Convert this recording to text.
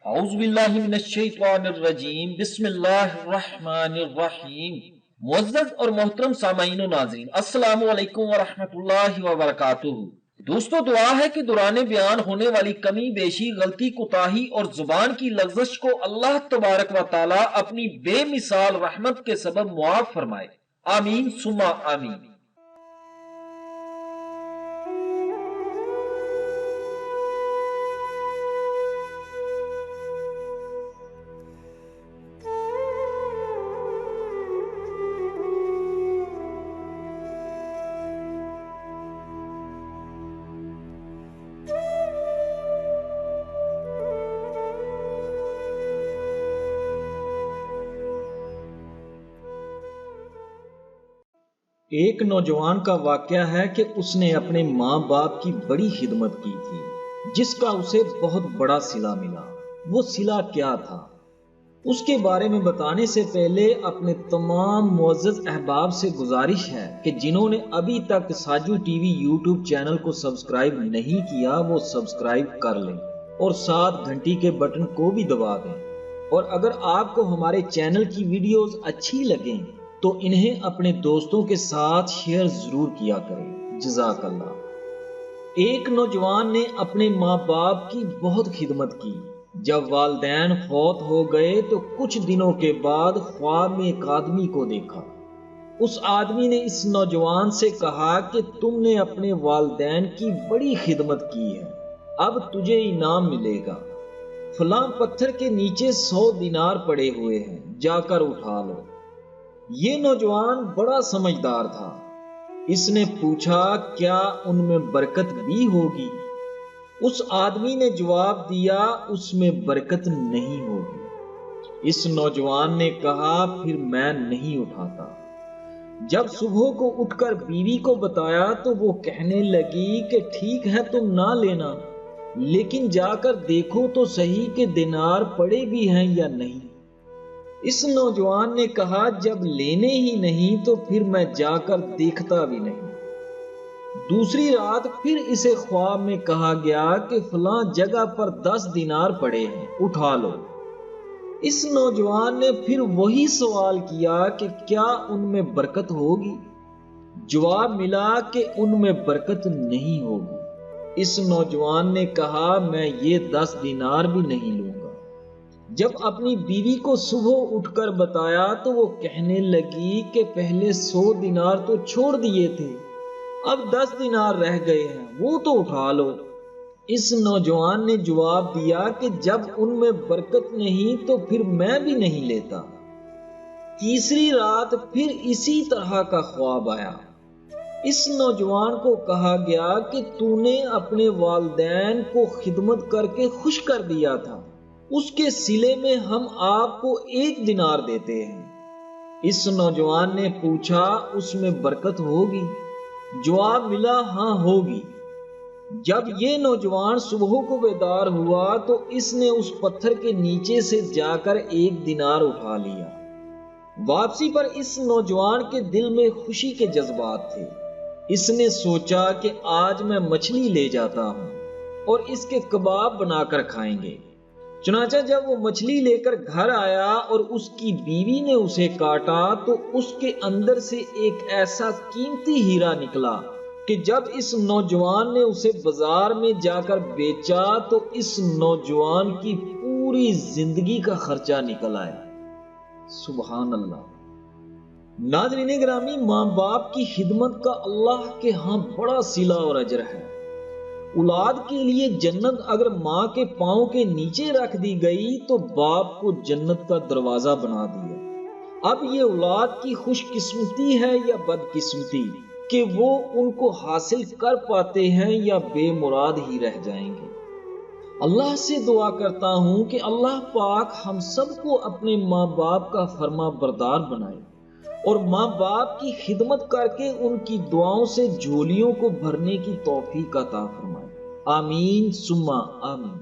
اعوذ باللہ من الشیطان الرجیم بسم اللہ الرحمن الرحیم۔ معزز اور محترم سامعین و ناظرین، السلام علیکم ورحمۃ اللہ وبرکاتہ۔ دوستو، دعا ہے کہ دوران بیان ہونے والی کمی بیشی، غلطی، کوتاہی اور زبان کی لغزش کو اللہ تبارک و تعالی اپنی بے مثال رحمت کے سبب معاف فرمائے، آمین ثم آمین۔ ایک نوجوان کا واقعہ ہے کہ اس نے اپنے ماں باپ کی بڑی خدمت کی تھی، جس کا اسے بہت بڑا صلہ ملا۔ وہ صلہ کیا تھا؟ اس کے بارے میں بتانے سے پہلے اپنے تمام معزز احباب سے گزارش ہے کہ جنہوں نے ابھی تک ساجو ٹی وی یوٹیوب چینل کو سبسکرائب نہیں کیا وہ سبسکرائب کر لیں اور ساتھ گھنٹی کے بٹن کو بھی دبا دیں۔ اور اگر آپ کو ہمارے چینل کی ویڈیوز اچھی لگیں تو انہیں اپنے دوستوں کے ساتھ شیئر ضرور کیا کریں، جزاک اللہ۔ ایک نوجوان نے اپنے ماں باپ کی بہت خدمت کی۔ جب والدین فوت ہو گئے تو کچھ دنوں کے بعد خواب میں ایک آدمی کو دیکھا۔ اس آدمی نے اس نوجوان سے کہا کہ تم نے اپنے والدین کی بڑی خدمت کی ہے، اب تجھے انعام ملے گا۔ فلاں پتھر کے نیچے 100 دینار پڑے ہوئے ہیں، جا کر اٹھا لو۔ یہ نوجوان بڑا سمجھدار تھا۔ اس نے پوچھا کیا ان میں برکت بھی ہوگی؟ اس آدمی نے جواب دیا اس میں برکت نہیں ہوگی۔ اس نوجوان نے کہا پھر میں نہیں اٹھاتا۔ جب صبح کو اٹھ کر بیوی کو بتایا تو وہ کہنے لگی کہ ٹھیک ہے تم نہ لینا، لیکن جا کر دیکھو تو صحیح کہ دینار پڑے بھی ہیں یا نہیں۔ اس نوجوان نے کہا جب لینے ہی نہیں تو پھر میں جا کر دیکھتا بھی نہیں۔ دوسری رات پھر اسے خواب میں کہا گیا کہ فلاں جگہ پر 10 دینار پڑے ہیں، اٹھا لو۔ اس نوجوان نے پھر وہی سوال کیا کہ کیا ان میں برکت ہوگی؟ جواب ملا کہ ان میں برکت نہیں ہوگی۔ اس نوجوان نے کہا میں یہ 10 دینار بھی نہیں لوں گا۔ جب اپنی بیوی کو صبح اٹھ کر بتایا تو وہ کہنے لگی کہ پہلے 100 دینار تو چھوڑ دیے تھے، اب 10 دینار رہ گئے ہیں، وہ تو اٹھا لو۔ اس نوجوان نے جواب دیا کہ جب ان میں برکت نہیں تو پھر میں بھی نہیں لیتا۔ تیسری رات پھر اسی طرح کا خواب آیا۔ اس نوجوان کو کہا گیا کہ تو نے اپنے والدین کو خدمت کر کے خوش کر دیا تھا، اس کے صلے میں ہم آپ کو 1 دینار دیتے ہیں۔ اس نوجوان نے پوچھا اس میں برکت ہوگی؟ جواب ملا ہاں ہوگی۔ جب یہ نوجوان صبح کو بیدار ہوا تو اس نے اس پتھر کے نیچے سے جا کر 1 دینار اٹھا لیا۔ واپسی پر اس نوجوان کے دل میں خوشی کے جذبات تھے۔ اس نے سوچا کہ آج میں مچھلی لے جاتا ہوں اور اس کے کباب بنا کر کھائیں گے۔ چنانچہ جب وہ مچھلی لے کر گھر آیا اور اس کی بیوی نے اسے کاٹا تو اس کے اندر سے ایک ایسا قیمتی ہیرا نکلا کہ جب اس نوجوان نے اسے بازار میں جا کر بیچا تو اس نوجوان کی پوری زندگی کا خرچہ نکل آیا۔ سبحان اللہ۔ ناظرین گرامی، ماں باپ کی خدمت کا اللہ کے ہاں بڑا صلہ اور اجر ہے۔ اولاد کے لیے جنت اگر ماں کے پاؤں کے نیچے رکھ دی گئی تو باپ کو جنت کا دروازہ بنا دیا۔ اب یہ اولاد کی خوش قسمتی ہے یا بد قسمتی کہ وہ ان کو حاصل کر پاتے ہیں یا بے مراد ہی رہ جائیں گے۔ اللہ سے دعا کرتا ہوں کہ اللہ پاک ہم سب کو اپنے ماں باپ کا فرما بردار بنائے اور ماں باپ کی خدمت کر کے ان کی دعاؤں سے جھولیوں کو بھرنے کی توفیق عطا فرمائے، آمین ثم آمین۔